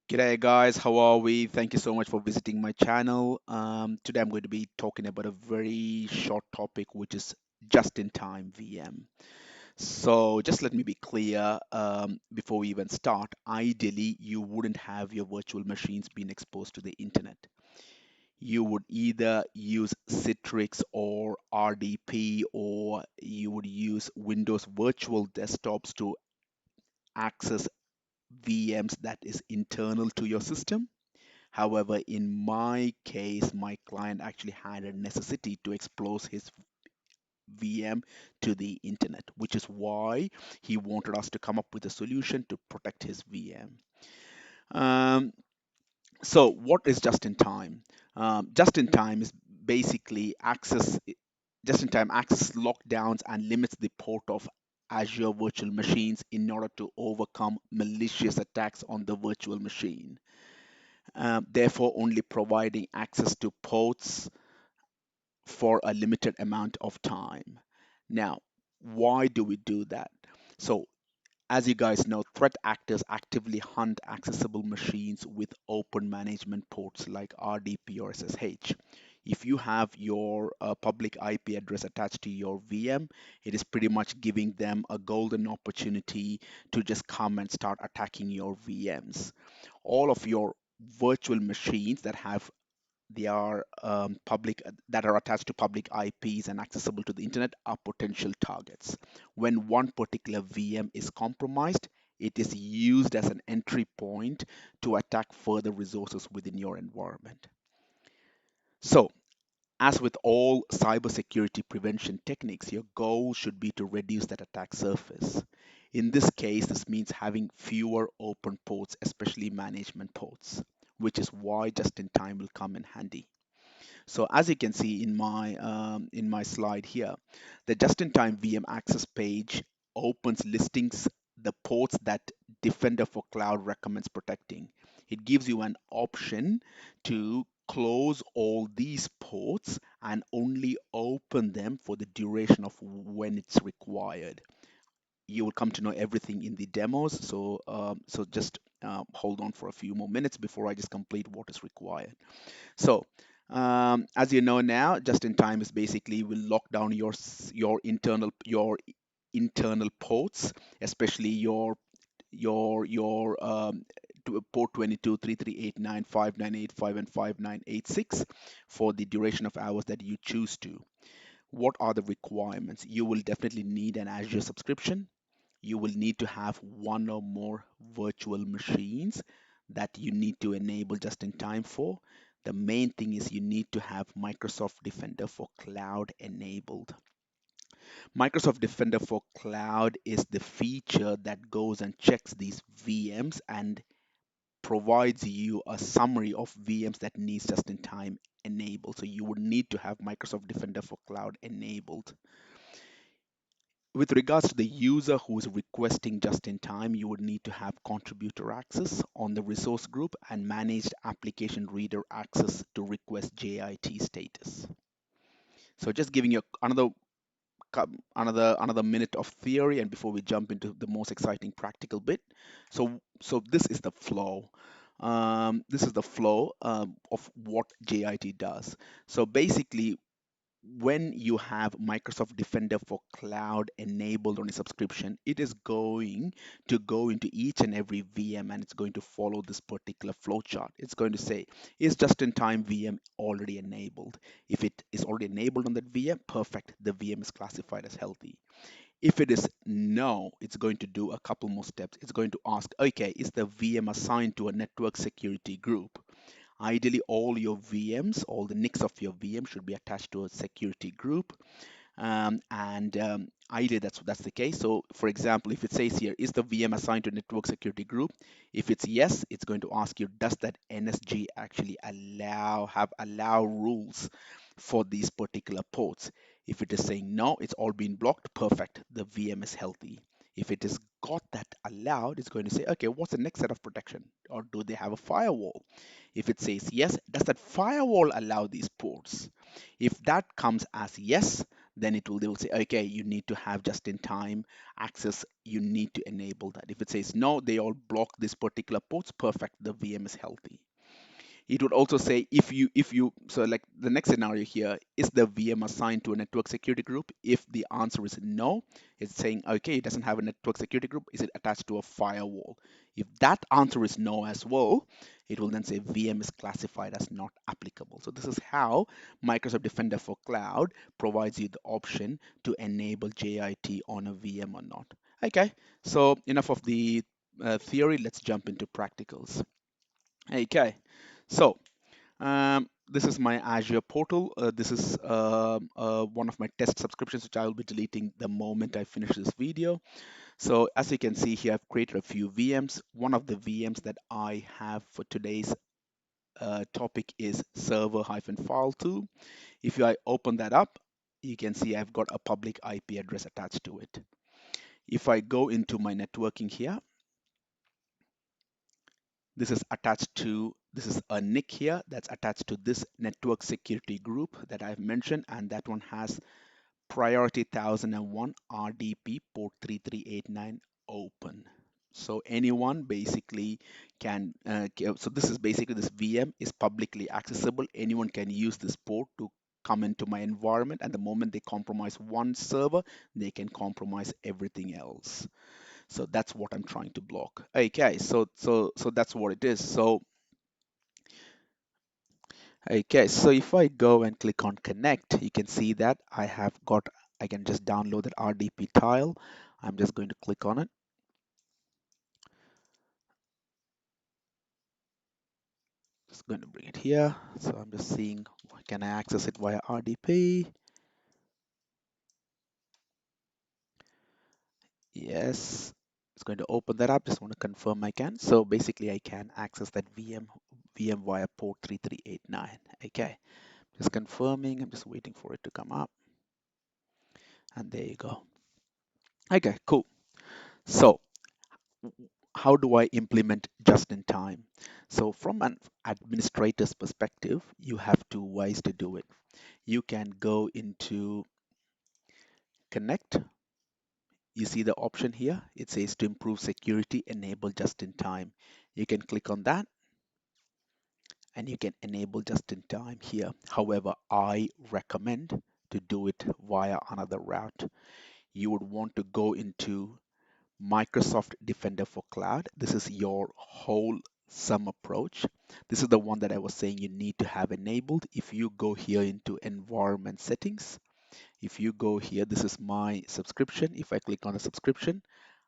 G'day guys, how are we? Thank you so much for visiting my channel. Today I'm going to be talking about a very short topic, which is just-in-time VM. So just let me be clear before we even start. Ideally, you wouldn't have your virtual machines being exposed to the internet. You would either use Citrix or RDP, or you would use Windows virtual desktops to access VMs that is internal to your system. However, in my case, my client actually had a necessity to expose his VM to the internet, which is why he wanted us to come up with a solution to protect his VM. Um, so, what is just in time? Just in time is basically access, just in time access lockdowns and limits the port of Azure virtual machines in order to overcome malicious attacks on the virtual machine. Therefore only providing access to ports for a limited amount of time. Now, why do we do that? So, as you guys know, threat actors actively hunt accessible machines with open management ports like RDP or SSH. If you have your public IP address attached to your VM, it is pretty much giving them a golden opportunity to just come and start attacking your VMs. All of your virtual machines that have they are public that are attached to public IPs and accessible to the internet are potential targets. When one particular VM is compromised, it is used as an entry point to attack further resources within your environment. So, as with all cybersecurity prevention techniques, your goal should be to reduce that attack surface. In this case, this means having fewer open ports, especially management ports, which is why just in time will come in handy. So as you can see in my slide here, the just-in-time VM access page opens listings the ports that Defender for Cloud recommends protecting. It gives you an option to close all these ports and only open them for the duration of when it's required. You will come to know everything in the demos, so just hold on for a few more minutes before I just complete what is required. So, as you know now, just in time is basically will lock down your internal ports, especially your port 22, 3389, 5985, and 5986 for the duration of hours that you choose to. What are the requirements? You will definitely need an Azure subscription. You will need to have one or more virtual machines that you need to enable just in time for. The main thing is you need to have Microsoft Defender for Cloud enabled. Microsoft Defender for Cloud is the feature that goes and checks these VMs and provides you a summary of VMs that needs just in time enabled. So you would need to have Microsoft Defender for Cloud enabled. With regards to the user who is requesting just in time, you would need to have contributor access on the resource group and managed application reader access to request JIT status. So just giving you another minute of theory and before we jump into the most exciting practical bit. So this is the flow. This is the flow of what JIT does. So basically, when you have Microsoft Defender for Cloud enabled on a subscription, it is going to go into each and every VM and it's going to follow this particular flow chart. It's going to say, is just-in-time VM already enabled? If it is already enabled on that VM, perfect, the VM is classified as healthy. If it is no, it's going to do a couple more steps. It's going to ask, okay, is the VM assigned to a network security group? Ideally, all your VMs, all the NICs of your VM should be attached to a security group. And ideally, that's the case. So, for example, if it says here, is the VM assigned to a network security group? If it's yes, it's going to ask you, does that NSG actually allow rules for these particular ports? If it is saying no, it's all been blocked, perfect. The VM is healthy. If it has got that allowed, it's going to say, okay, what's the next set of protection? Or do they have a firewall? If it says yes, does that firewall allow these ports? If that comes as yes, then they will say, okay, you need to have just-in-time access. You need to enable that. If it says no, they all block this particular ports. Perfect. The VM is healthy. It would also say if you so like the next scenario here, is the VM assigned to a network security group? If the answer is no, it's saying okay, it doesn't have a network security group. Is it attached to a firewall? If that answer is no as well, it will then say VM is classified as not applicable. So this is how Microsoft Defender for Cloud provides you the option to enable JIT on a VM or not. Okay, so enough of the theory. Let's jump into practicals. Okay, so this is my Azure portal. This is one of my test subscriptions, which I will be deleting the moment I finish this video. So as you can see here, I've created a few VMs. One of the VMs that I have for today's topic is server-file2. If I open that up, you can see I've got a public IP address attached to it. If I go into my networking here, this is a NIC here that's attached to this network security group that I've mentioned, and that one has priority 1001 RDP port 3389 open. So anyone basically can, so this is basically, this VM is publicly accessible. Anyone can use this port to come into my environment, and the moment they compromise one server, they can compromise everything else. So that's what I'm trying to block. Okay, so that's what it is. So if I go and click on connect, you can see that I can just download that RDP tile. I'm just going to click on it. Just going to bring it here. So I'm just seeing, can I access it via RDP? Yes. It's going to open that up. Just want to confirm I can. So basically I can access that VM via port 3389. Okay. Just confirming. I'm just waiting for it to come up. And there you go. Okay, cool. So how do I implement just in time? So from an administrator's perspective, you have two ways to do it. You can go into connect. You see the option here. It says to improve security, enable just in time. You can click on that and you can enable just in time here. However, I recommend to do it via another route. You would want to go into Microsoft Defender for Cloud. This is your whole sum approach. This is the one that I was saying you need to have enabled. If you go here into environment settings, if you go here, this is my subscription. If I click on a subscription,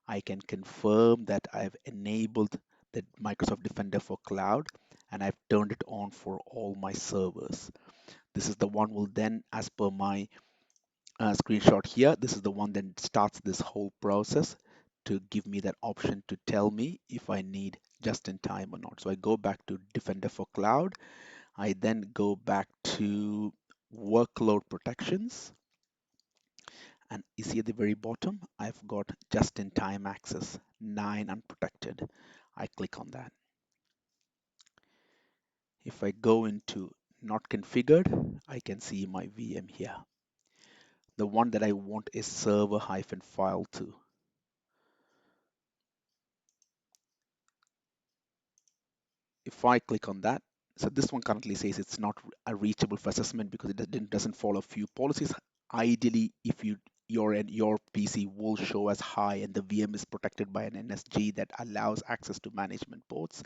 I can confirm that I've enabled the Microsoft Defender for Cloud and I've turned it on for all my servers. This is the one will then, as per my screenshot here, this is the one that starts this whole process to give me that option to tell me if I need just in time or not. So I go back to Defender for Cloud. I then go back to workload protections. And you see at the very bottom, I've got just in time access 9 unprotected. I click on that. If I go into not configured, I can see my VM here. The one that I want is server-file2. If I click on that, so this one currently says it's not reachable for assessment because it doesn't follow a few policies. Ideally, if your PC will show as high and the VM is protected by an NSG that allows access to management ports.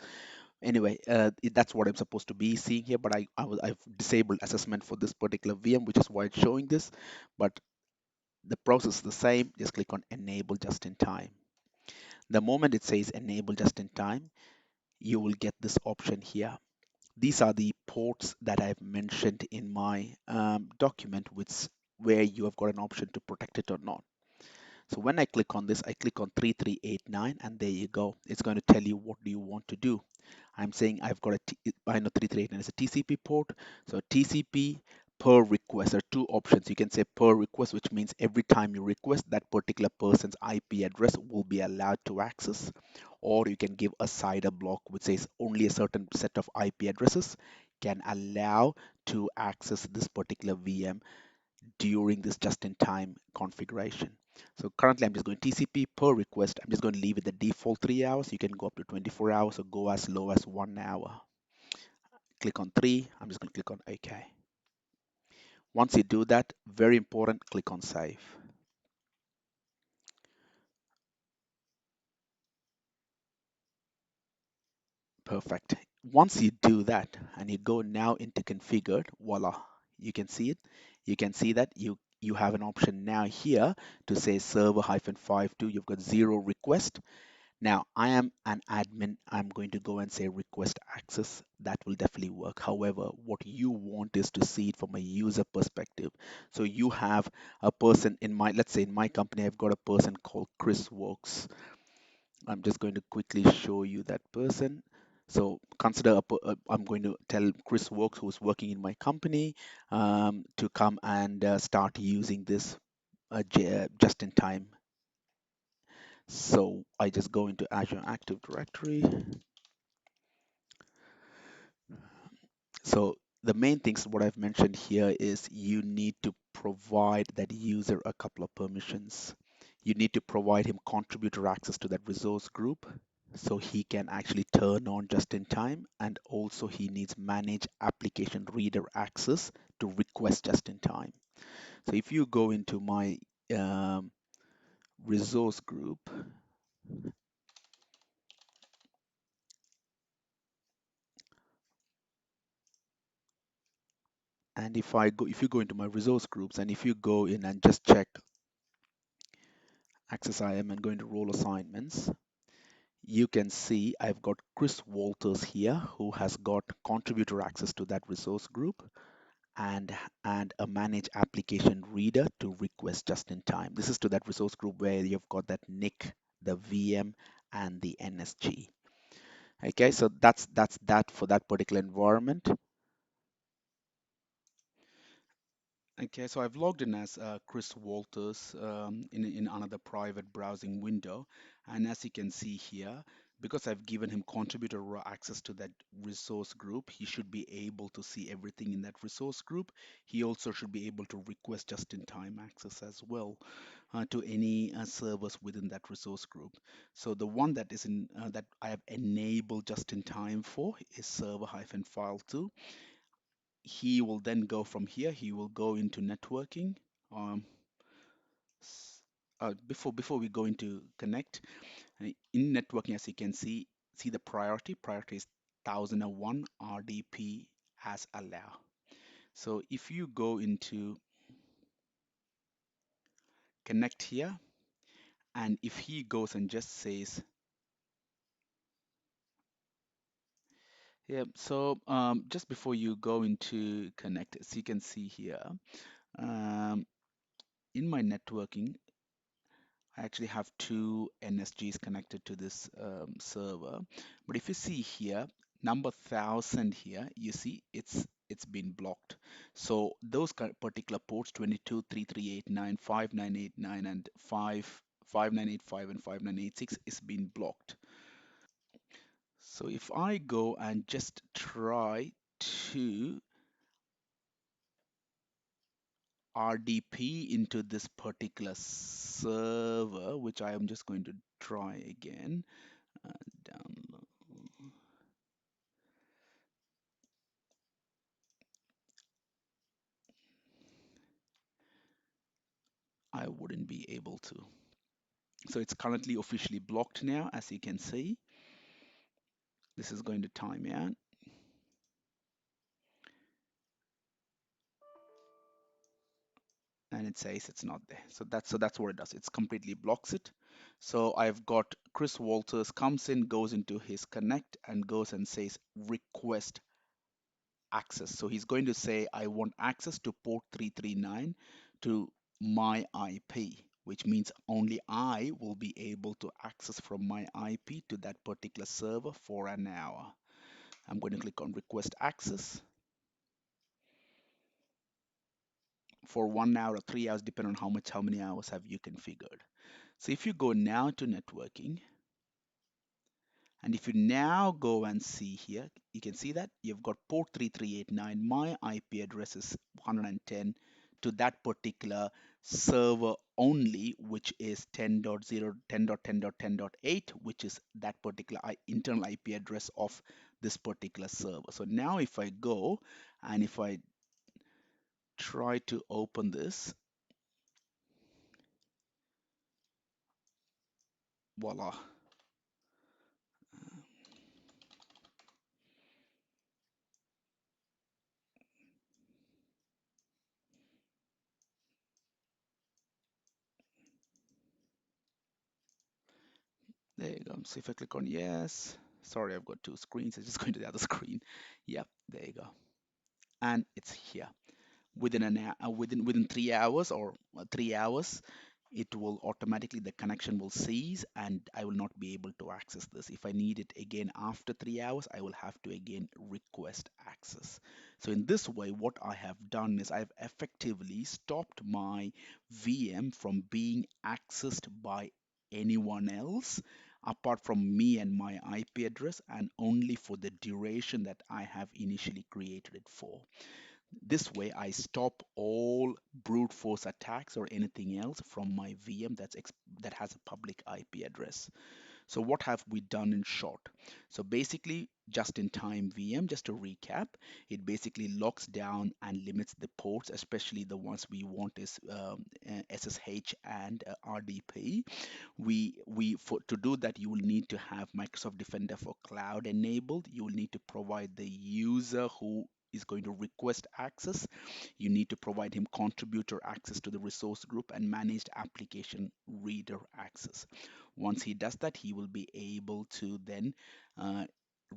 Anyway, that's what I'm supposed to be seeing here, but I've disabled assessment for this particular VM, which is why it's showing this. But the process is the same. Just click on enable just in time. The moment it says enable just in time, you will get this option here. These are the ports that I've mentioned in my document, where you have got an option to protect it or not. So when I click on this, I click on 3389 and there you go. It's going to tell you what do you want to do. I'm saying I've got I know 3389 is a TCP port. So TCP per request. There are two options. You can say per request, which means every time you request, that particular person's IP address will be allowed to access. Or you can give a CIDR block, which says only a certain set of IP addresses can allow to access this particular VM during this just-in-time configuration. So currently I'm just going TCP per request. I'm just going to leave it the default 3 hours. You can go up to 24 hours or go as low as 1 hour. Click on 3. I'm just going to click on OK. Once you do that, very important, click on save. Perfect. Once you do that and you go now into configured, voila, you can see it. You can see that you have an option now here to say server hyphen 52. You've got 0 request. Now I am an admin. I'm going to go and say request access. That will definitely work. However, what you want is to see it from a user perspective. So you have a person in my, let's say in my company, I've got a person called Chris Works. I'm just going to quickly show you that person. So consider I'm going to tell Chris Works, who's working in my company, to come and start using this just in time. So I just go into Azure Active Directory. So the main things what I've mentioned here is you need to provide that user a couple of permissions. You need to provide him contributor access to that resource group so he can actually turn on just in time, and also he needs manage application reader access to request just in time. So if you go into my um, resource group, and if you go into my resource groups and if you go in and just check access IAM and go into role assignments, you can see I've got Chris Walters here who has got contributor access to that resource group and a manage application reader to request just in time. This is to that resource group where you've got that NIC, the VM, and the NSG. Okay, so that's that for that particular environment. Okay, so I've logged in as Chris Walters in another private browsing window. And as you can see here, because I've given him contributor access to that resource group, he should be able to see everything in that resource group. He also should be able to request just-in-time access as well to any servers within that resource group. So the one that is in that I have enabled just-in-time for is server-file2. He will then go from here, he will go into networking. um, before we go into connect, in networking, as you can see the priority is 1001 RDP as allow. So if you go into connect here, and if he goes and just says, yeah, so just before you go into connect, as you can see here, um, in my networking I actually have two NSGs connected to this server. But if you see here, number 1000 here, you see it's been blocked. So those particular ports 223389, 5989, and 5985 and 5986 is being blocked. So if I go and just try to RDP into this particular server, which I am just going to try again. Download. I wouldn't be able to. So it's currently officially blocked now, as you can see. This is going to time out, and it says it's not there. So that's what it does. It's completely blocks it. So I've got Chris Walters comes in, goes into his connect, and goes and says request access. So he's going to say, I want access to port 339 to my IP, which means only I will be able to access from my IP to that particular server for an hour. I'm going to click on request access for 1 hour or 3 hours, depending on how many hours have you configured. So if you go now to networking, and if you now go and see here, you can see that you've got port 3389. My IP address is 110 to that particular server only, which is 10.0, 10.10.10.8, which is that particular internal IP address of this particular server. So now if I go and if I try to open this, voila. There you go. So if I click on yes, sorry, I've got two screens. I just go to the other screen. Yep, there you go. And it's here. Within 3 hours or 3 hours, it will automatically the connection will cease and I will not be able to access this. If I need it again after 3 hours, I will have to again request access. So in this way, what I have done is I've effectively stopped my VM from being accessed by anyone else apart from me and my IP address, and only for the duration that I have initially created it for. This way, I stop all brute force attacks or anything else from my VM that has a public IP address. So what have we done in short? So basically, just-in-time VM, just to recap, it basically locks down and limits the ports, especially the ones we want is SSH and RDP. We for to do that, you will need to have Microsoft Defender for Cloud enabled. You will need to provide the user who is going to request access. You need to provide him contributor access to the resource group and managed application reader access. Once he does that, he will be able to then uh,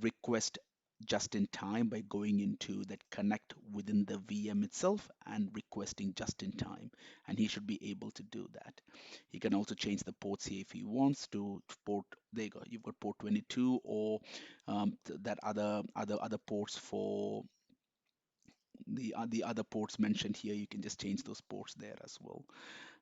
request just in time by going into that connect within the VM itself and requesting just in time. And he should be able to do that. He can also change the ports here if he wants to port. There you go. You've got port 22 or that other ports for the other ports mentioned here. You can just change those ports there as well.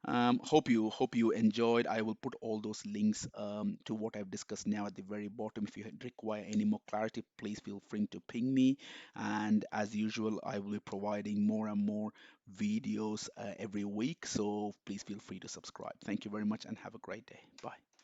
Hope you enjoyed. I will put all those links to what I've discussed now at the very bottom. If you require any more clarity, please feel free to ping me. And as usual, I will be providing more and more videos every week. So please feel free to subscribe. Thank you very much and have a great day. Bye.